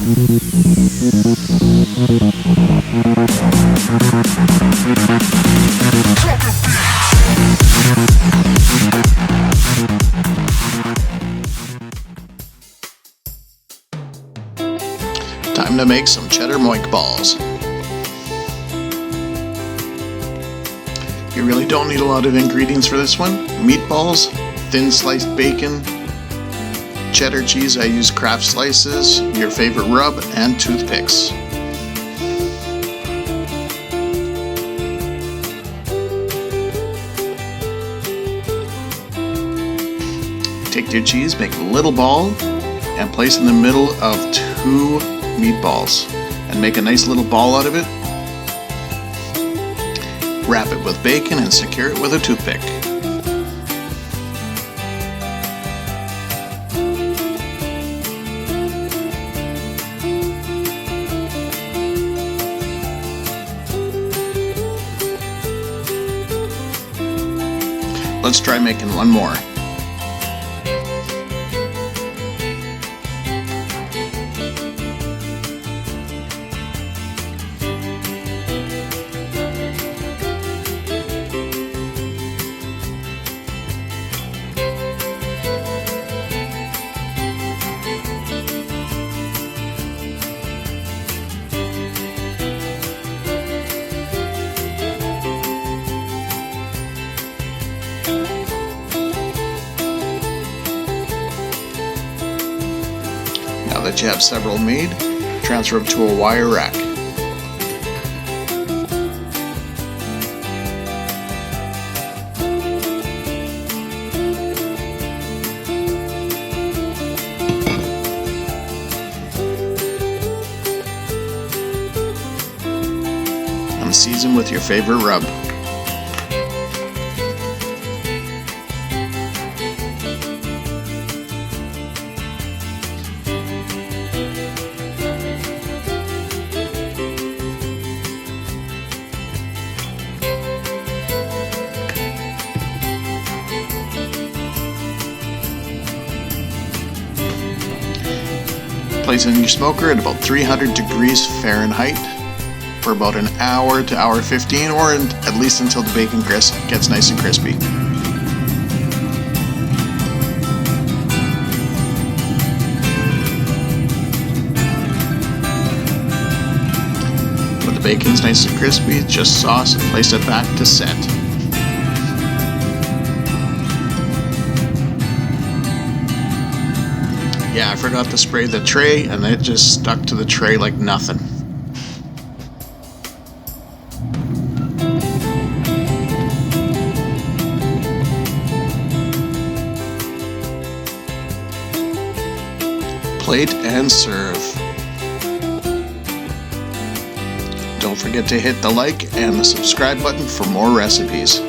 Time to make some cheddar Moink Balls. You really don't need a lot of ingredients for this one. Meatballs, thin sliced bacon, cheddar cheese, I use Kraft slices, your favorite rub, and toothpicks. Take your cheese, make a little ball, and place in the middle of 2 meatballs, and make a nice little ball out of it. Wrap it with bacon and secure it with a toothpick. Let's try making one more. Now that you have several made, transfer them to a wire rack. And season with your favorite rub. Place it in your smoker at about 300 degrees Fahrenheit for about an hour to hour 15, or at least until the bacon gets nice and crispy. When the bacon's nice and crispy, just sauce and place it back to set. Yeah, I forgot to spray the tray, and it just stuck to the tray like nothing. Plate and serve. Don't forget to hit the like and the subscribe button for more recipes.